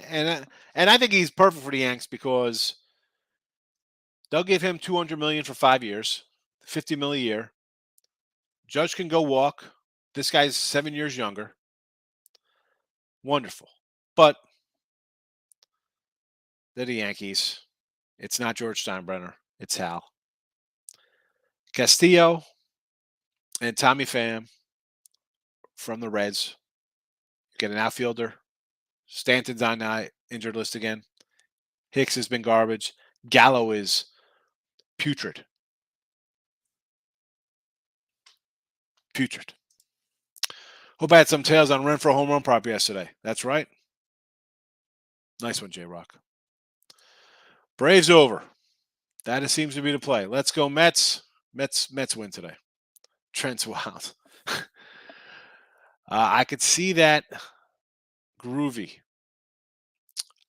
And I think he's perfect for the Yanks because they'll give him $200 million for 5 years, $50 million a year. Judge can go walk. This guy's 7 years younger. Wonderful. But they're the Yankees. It's not George Steinbrenner. It's Hal. Castillo and Tommy Pham from the Reds. Get an outfielder. Stanton's on the injured list again. Hicks has been garbage. Gallo is putrid. Putrid. Hope I had some tails on Renfroe home run prop yesterday. That's right. Nice one, J-Rock. Braves over. That seems to be the play. Let's go Mets. Mets win today. Trent's wild. I could see that groovy.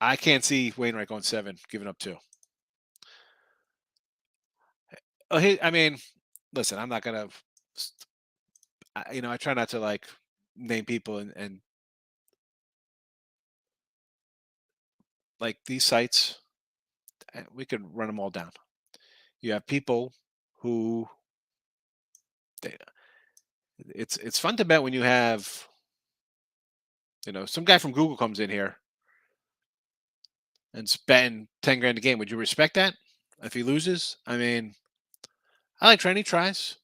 I can't see Wainwright going 7, giving up 2. I mean, listen, I'm not going to, I try not to name people and like these sites, we could run them all down. You have people who, it's fun to bet when you have, some guy from Google comes in here and betting 10 grand a game. Would you respect that? If he loses, I mean, I like Trent. He tries.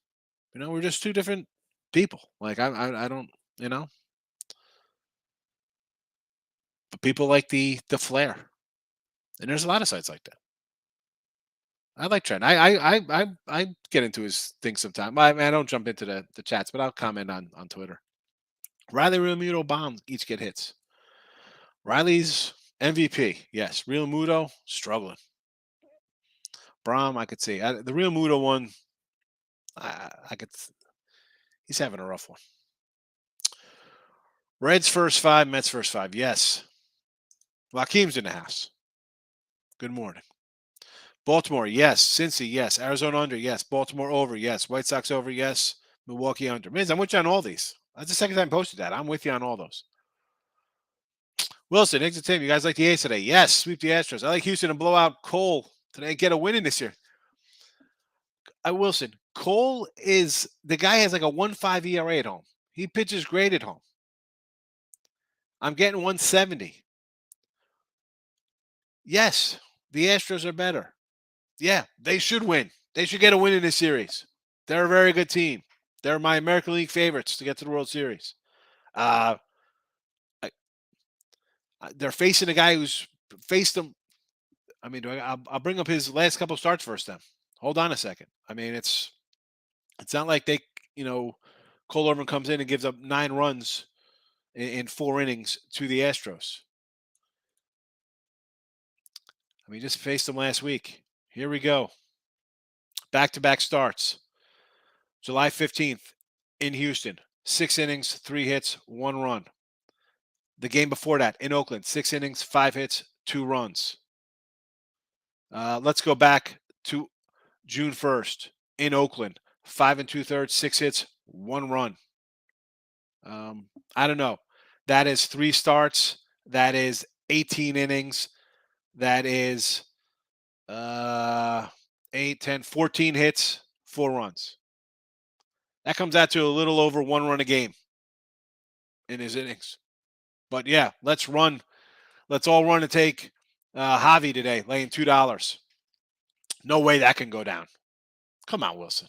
We're just two different people. Like I don't. But people like the flair, and there's a lot of sites like that. I like Trent. I get into his thing sometime. I don't jump into the chats, but I'll comment on Twitter. Riley, Real Muto, Bomb each get hits. Riley's MVP, yes. Real Muto struggling. Brahm, I could see the Real Muto one. I could. He's having a rough one. Reds first 5, Mets first 5. Yes. Joaquim's in the house. Good morning. Baltimore, yes. Cincy, yes. Arizona under, yes. Baltimore over, yes. White Sox over, yes. Milwaukee under. Miz, I'm with you on all these. That's the second time I posted that. I'm with you on all those. Wilson, Higgs and Tim, you guys like the A's today? Yes. Sweep the Astros. I like Houston and blow out Cole today and get a win in this year. Wilson, Cole is the guy has like a 1.5 ERA at home. He pitches great at home. I'm getting 170. Yes, the Astros are better. Yeah, they should win. They should get a win in this series. They're a very good team. They're my American League favorites to get to the World Series. They're facing a guy who's faced them. I mean, I'll bring up his last couple of starts first then. Hold on a second. I mean, it's not like they, Cole Irvin comes in and gives up 9 runs in 4 innings to the Astros. I mean, just faced them last week. Here we go. Back-to-back starts. July 15th in Houston. 6 innings, 3 hits, 1 run. The game before that in Oakland. 6 innings, 5 hits, 2 runs. Let's go back to June 1st in Oakland. 5 2/3, 6 hits, 1 run. I don't know. That is 3 starts. That is 18 innings. That is 8, 10, 14 hits, 4 runs. That comes out to a little over 1 run a game in his innings. But yeah, let's run. Let's all run and take Javi today, laying $2. No way that can go down. Come on, Wilson.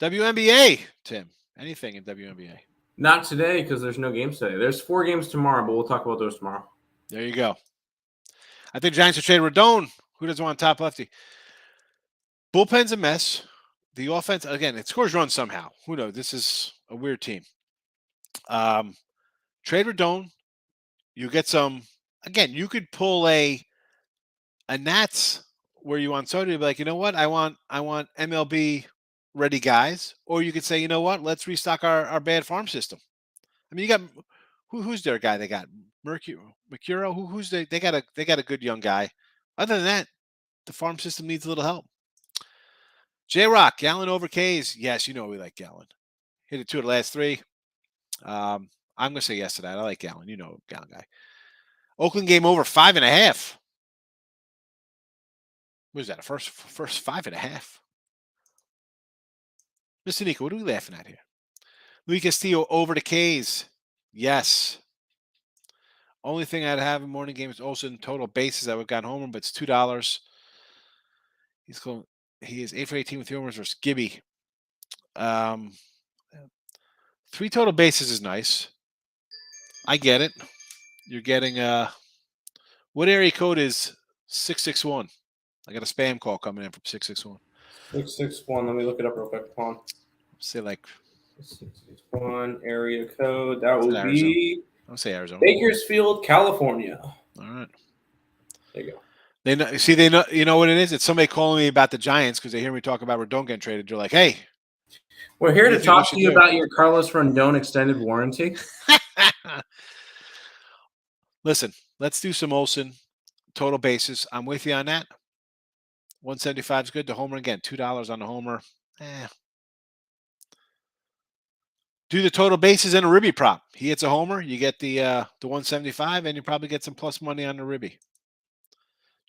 WNBA, Tim. Anything in WNBA? Not today because there's no games today. There's 4 games tomorrow, but we'll talk about those tomorrow. There you go. I think Giants will trade Rodon. Who doesn't want top lefty? Bullpen's a mess. The offense, again, it scores runs somehow. Who knows? This is a weird team. Trade Rodon. You get some. Again, you could pull a Nats where you want Soto to be like, you know what? I want MLB ready guys. Or you could say, you know what? Let's restock our bad farm system. I mean, you got who's their guy? They got Mercuro. Who's they got a good young guy. Other than that, the farm system needs a little help. J-Rock, Gallen over K's. Yes, we like Gallen. Hit it 2 of the last 3. I'm going to say yes to that. I like Gallen. Gallen guy. Oakland game over 5.5. What is that? A first 5.5? Mr. Nico, what are we laughing at here? Luis Castillo over the K's. Yes. Only thing I'd have in morning game is Olsen total bases. I would have gotten homer, but it's $2. He is 8 for 18 with homers versus Gibby. 3 total bases is nice. I get it. You're getting what area code is 661? I got a spam call coming in from 661. 661. Let me look it up real quick. Come on. Say like 661 area code. That will be. I'll say Arizona. Bakersfield, California. All right. There you go. They know. See, they know. You know what it is? It's somebody calling me about the Giants because they hear me talk about Rodon getting traded. You're like, hey. We're here to talk to you about your Carlos Rodon extended warranty. Listen, let's do some Olsen total bases. I'm with you on that. 175 is good. The homer again, $2 on the homer. Do the total bases and a Ribby prop. He hits a homer, you get the 175, and you probably get some plus money on the Ribby.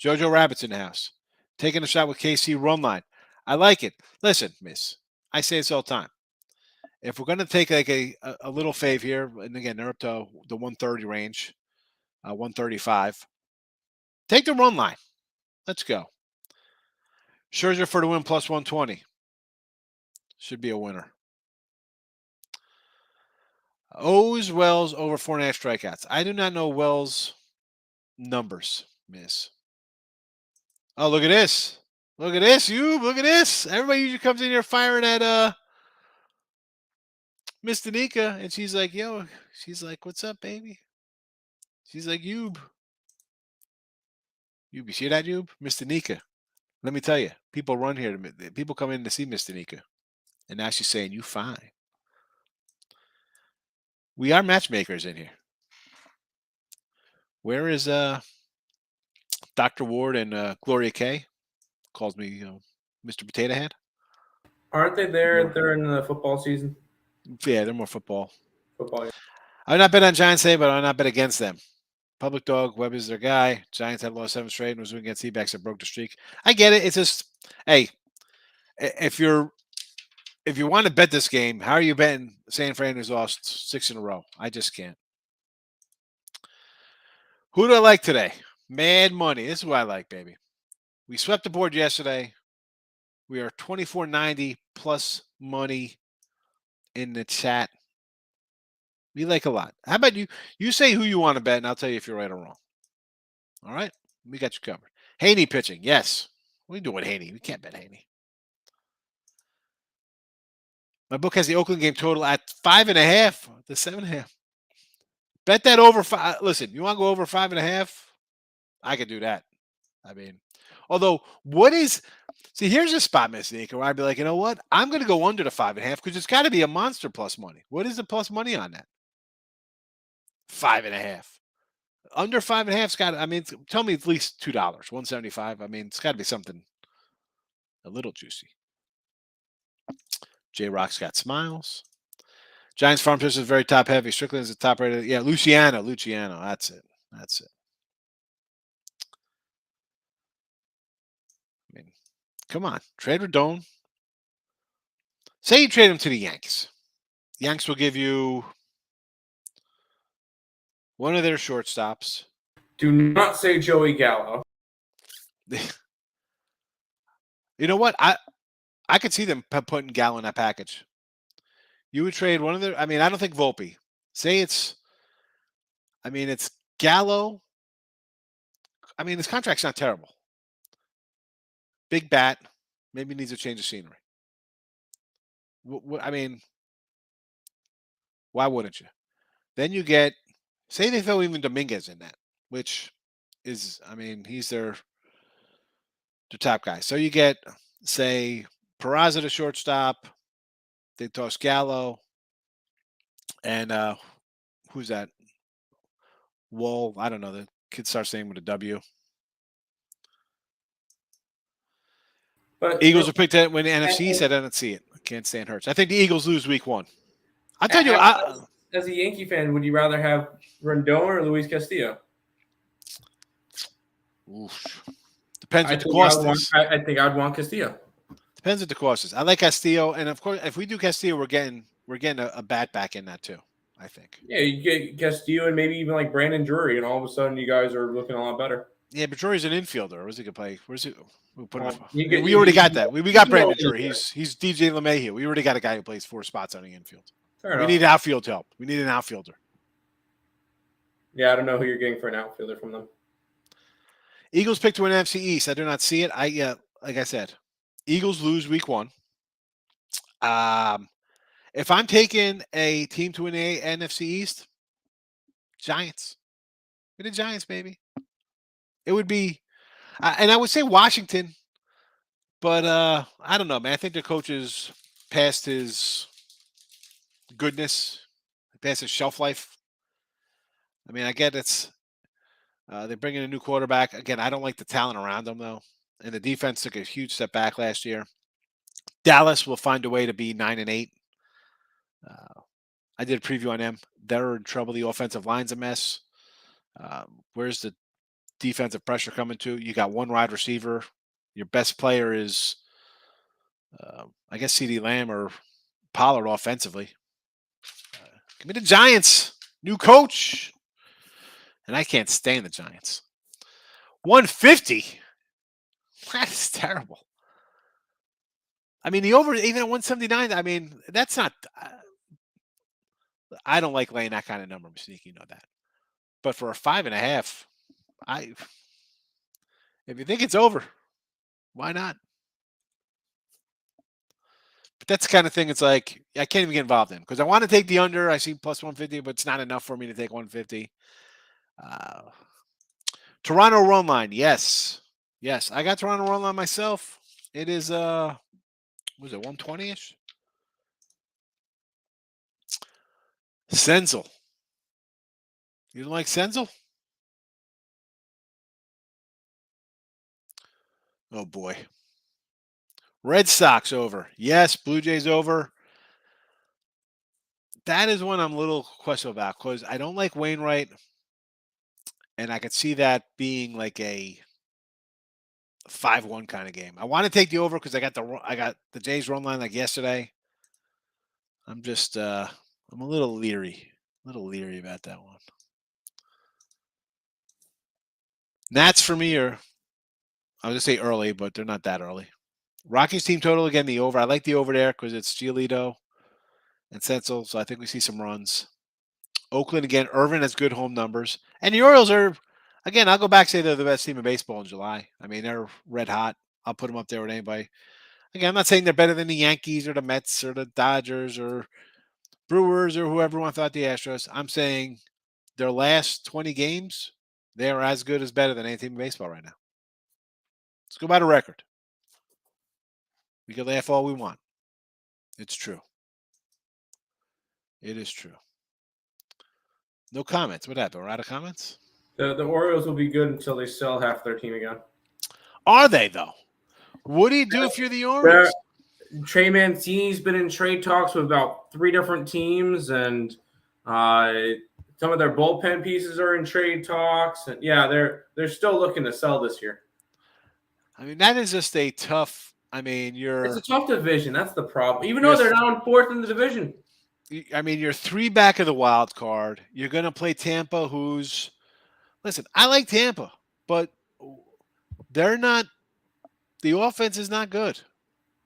Jojo Rabbit's in the house. Taking a shot with KC run line. I like it. Listen, miss, I say this all the time. If we're going to take like a little fave here, and again, they're up to the 130 range, 135, take the run line. Let's go. Scherzer for the win plus 120. Should be a winner. O's Wells over 4.5 strikeouts. I do not know Wells' numbers, miss. Oh, look at this. Look at this, you. Look at this. Everybody usually comes in here firing at Miss Danica, and she's like, yo, she's like, what's up, baby? She's like, Yoob. You see that, Yoob? Miss Danica. Let me tell you, people run here. People come in to see Miss Danica. And now she's saying, you fine. We are matchmakers in here. Where is Dr. Ward and Gloria K? Calls me Mr. Potato Head. Aren't they there during the football season? Yeah, they're more football. Football. I've not bet on Giants today, but I've not bet against them. Public dog, Webb is their guy. Giants have lost 7 straight and was winning against D-backs that broke the streak. I get it. It's just, hey, if you want to bet this game, how are you betting San Fran has lost 6 in a row? I just can't. Who do I like today? Mad money. This is what I like, baby. We swept the board yesterday. We are 24.90 plus money in the chat. We like a lot. How about you? You say who you want to bet, and I'll tell you if you're right or wrong. All right? We got you covered. Haney pitching. Yes. What are you doing with Haney? We can't bet Haney. My book has the Oakland game total at 5.5 to 7.5. Bet that over 5. Listen, you want to go over 5.5? I could do that. I mean, although, see, here's a spot, Miss Nika, where I'd be like, you know what? I'm going to go under the 5.5 because it's got to be a monster plus money. What is the plus money on that? 5.5. Under 5.5's got. I mean, tell me at least $2, $1.75. I mean, it's got to be something a little juicy. J Rock's got smiles. Giants farm pitcher is very top heavy. Strickland's the top rated. Yeah, Luciano. That's it. I mean, come on, trade Rodon. Say you trade him to the Yanks. Yanks will give you one of their shortstops. Do not say Joey Gallo. You know what? I could see them putting Gallo in that package. You would trade one of their. I mean, I don't think Volpe. Say it's. I mean, it's Gallo. I mean, his contract's not terrible. Big bat. Maybe needs a change of scenery. I mean, why wouldn't you? Then you get. Say they throw even Dominguez in that, which is. I mean, he's their top guy. So you get, say, Peraza to shortstop. They toss Gallo. And who's that? Wall. I don't know. The kid starts saying with a W. But Eagles are picked to win the NFC East. I don't see it. I can't stand Hurts. I think the Eagles lose week 1. I'll tell you. As a Yankee fan, would you rather have Rendon or Luis Castillo? Oof. Depends what the cost is. I think I'd want Castillo. Depends what the cost is. I like Castillo, and of course, if we do Castillo, we're getting a bat back in that too. I think. Yeah, you get Castillo and maybe even like Brandon Drury, and all of a sudden you guys are looking a lot better. Yeah, but Drury's an infielder. Where's he gonna play? Where's he? We already got that. We got Brandon Drury. He's DJ LeMahieu. We already got a guy who plays 4 spots on the infield. We need outfield help. We need an outfielder. Yeah, I don't know who you're getting for an outfielder from them. Eagles pick to win NFC East. I do not see it. Like I said, Eagles lose week 1. If I'm taking a team to win the NFC East, Giants. We're the Giants, baby. It would be, and I would say Washington, but I don't know, man. I think the coach is past his goodness, past his shelf life. I mean, I get it's they're bringing a new quarterback. Again, I don't like the talent around them, though. And the defense took a huge step back last year. Dallas will find a way to be 9-8. I did a preview on them. They're in trouble. The offensive line's a mess. Where's the defensive pressure coming to? You got one wide receiver. Your best player is, I guess, CeeDee Lamb or Pollard offensively. Give me the Giants. New coach. And I can't stand the Giants. 150. That is terrible. I mean, the over even at 179. I mean, that's not. I don't like laying that kind of number, Mystique. You know that. But for a 5.5, if you think it's over, why not? But that's the kind of thing it's like I can't even get involved in because I want to take the under. I see plus 150, but it's not enough for me to take 150. Toronto run line, yes. Yes, I got Toronto run line myself. It is was it 120-ish? Senzel. You don't like Senzel? Oh boy. Red Sox over. Yes, Blue Jays over. That is one I'm a little questionable about because I don't like Wainwright, and I could see that being like a 5-1 kind of game. I want to take the over because I got the Jays run line like yesterday. I'm just I'm a little leery about that one. Nats for me are I was gonna say early, but they're not that early. Rockies team total again the over. I like the over there because it's Giolito and Senzel, so I think we see some runs. Oakland again. Irvin has good home numbers, and the Orioles are again. I'll go back and say they're the best team in baseball in July. I mean they're red hot. I'll put them up there with anybody. Again, I'm not saying they're better than the Yankees or the Mets or the Dodgers or Brewers or whoever wants out the Astros. I'm saying their last 20 games, they are as good as better than any team in baseball right now. Let's go by the record. We can laugh all we want. It's true. It is true. No comments. What happened? We're out of comments? The Orioles will be good until they sell half their team again. Are they, though? What do you do if you're the Orioles? Trey Mancini's been in trade talks with about 3 different teams, and some of their bullpen pieces are in trade talks. And yeah, they're still looking to sell this year. I mean, that is just a tough. I mean, it's a tough division. That's the problem. Even though they're now in 4th in the division. I mean, you're 3 back of the wild card. You're going to play Tampa, who's listen. I like Tampa, but they're not. The offense is not good.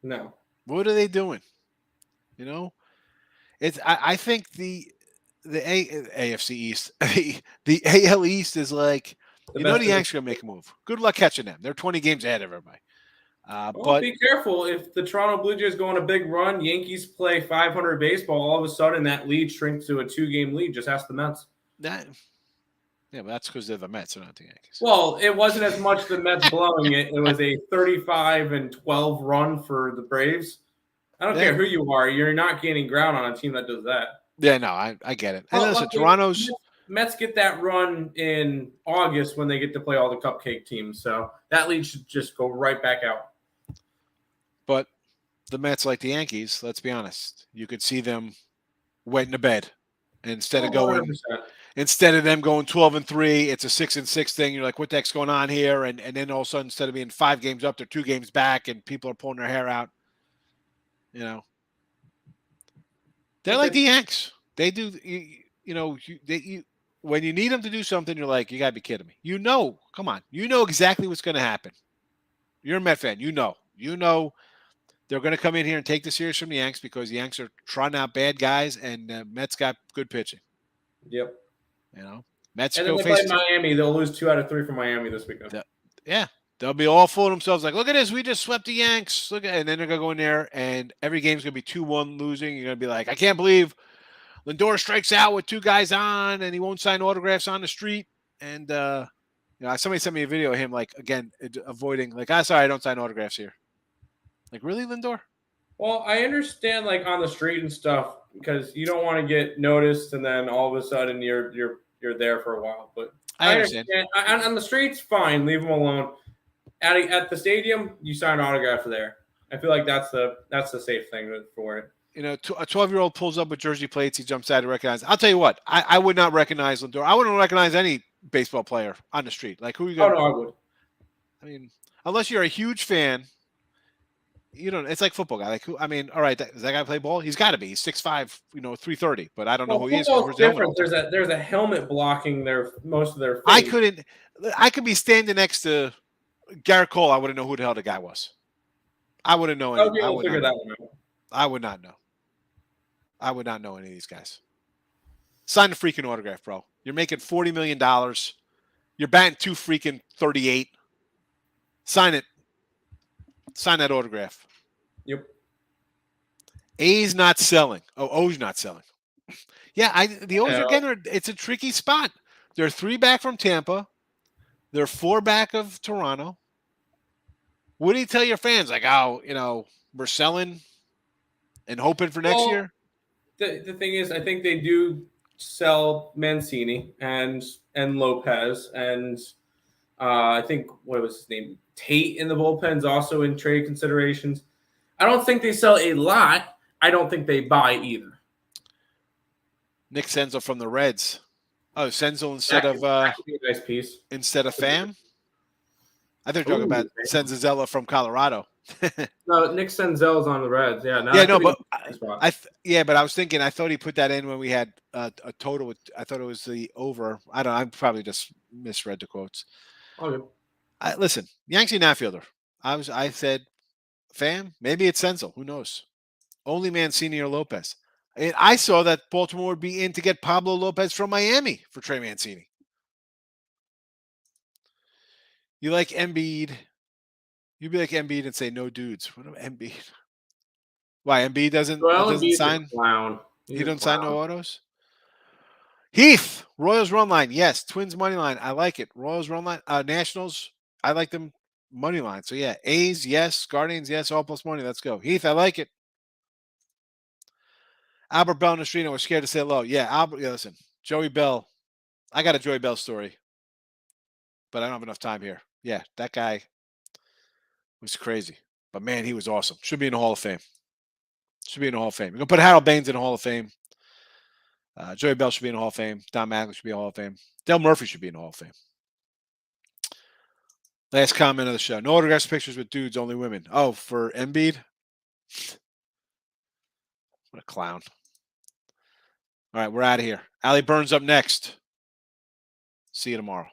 No. What are they doing? You know, it's. I think the AFC East, the AL East is like the Yanks are gonna make a move. Good luck catching them. They're 20 games ahead of everybody. But be careful. If the Toronto Blue Jays go on a big run, Yankees play 500 baseball, all of a sudden that lead shrinks to a 2-game lead. Just ask the Mets. Yeah, but that's because they're the Mets, they're not the Yankees. Well, it wasn't as much the Mets blowing it. It was a 35-12 run for the Braves. I don't care who you are. You're not gaining ground on a team that does that. Yeah, no, I get it. And listen, Toronto's Mets get that run in August when they get to play all the cupcake teams. So that lead should just go right back out. But the Mets, like the Yankees, let's be honest, you could see them wetting the bed instead of going. 100%. Instead of them going 12-3, it's a 6-6 thing. You're like, what the heck's going on here? And then all of a sudden, instead of being 5 games up, they're 2 games back, and people are pulling their hair out. You know, they're like the Yanks. They do. When you need them to do something, you're like, you gotta be kidding me. You know, come on, you know exactly what's going to happen. You're a Met fan. You know they're going to come in here and take the series from the Yanks because the Yanks are trying out bad guys, and Mets got good pitching. Yep. You know, Mets and then go they play Miami. They'll lose 2 out of 3 from Miami this weekend. Yeah, they'll be all full of themselves. Like, look at this, we just swept the Yanks. Look, and then they're gonna go in there, and every game's gonna be 2-1 losing. You're gonna be like, I can't believe Lindor strikes out with 2 guys on, and he won't sign autographs on the street. And somebody sent me a video of him, like, again, avoiding, like, sorry, I don't sign autographs here. Like, really, Lindor? Well, I understand, like, on the street and stuff, because you don't want to get noticed, and then all of a sudden you're there for a while. But I understand. On the streets, fine, leave them alone. At the stadium, you sign an autograph there. I feel like that's the safe thing for it. You know, a 12-year-old pulls up with jersey plates. He jumps out to recognize. I'll tell you what. I would not recognize Lindor. I wouldn't recognize any baseball player on the street. Like, who are you going to? Oh, no, I would. I mean, unless you're a huge fan, you don't. It's like football guy. Like, who? I mean, all right, does that guy play ball? He's got to be. He's 6'5", 330. But I don't know who he is. Different. There's a helmet blocking most of their face. I could be standing next to Garrett Cole. I wouldn't know who the hell the guy was. I wouldn't know any. Okay, we'll figure that one out. I would not know. I would not know any of these guys. Sign the freaking autograph, bro. You're making $40 million. You're batting 238. Sign it. Sign that autograph. Yep. A's not selling. Oh, O's not selling. Yeah, the O's again. It's a tricky spot. They're 3 back from Tampa. They're 4 back of Toronto. What do you tell your fans? Like, oh, we're selling and hoping for next year. The thing is, I think they do sell Mancini and Lopez, and I think what was his name, Tate in the bullpen's also in trade considerations. I don't think they sell a lot. I don't think they buy either. Nick Senzel from the Reds. Oh, Senzel instead of that could be a nice piece. Instead of Pham. I think they're talking about Senzazella from Colorado. No, Nick Senzel's on the Reds. Yeah, but I was thinking. I thought he put that in when we had a total. I thought it was the over. I probably just misread the quotes. Okay. Listen, Yankees outfielder. I said Pham. Maybe it's Senzel. Who knows? Only Mancini or Lopez. And I saw that Baltimore would be in to get Pablo Lopez from Miami for Trey Mancini. You like Embiid. You'd be like Embiid and say, no dudes. What about Embiid? Why, Embiid doesn't sign? Clown. He doesn't sign no autos? Heath, Royals run line. Yes. Twins money line. I like it. Royals run line. Nationals, I like them money line. So, yeah. A's, yes. Guardians, yes. All plus money. Let's go. Heath, I like it. Albert Bell and Nostrino were scared to say hello. Yeah, Albert. Yeah, listen. Joey Bell. I got a Joey Bell story, but I don't have enough time here. Yeah, that guy was crazy. But, man, he was awesome. Should be in the Hall of Fame. Should be in the Hall of Fame. You're going to put Harold Baines in the Hall of Fame. Joey Bell should be in the Hall of Fame. Don Mattingly should be in the Hall of Fame. Dale Murphy should be in the Hall of Fame. Last comment of the show. No autographs, pictures with dudes, only women. Oh, for Embiid? What a clown. All right, we're out of here. Allie Burns up next. See you tomorrow.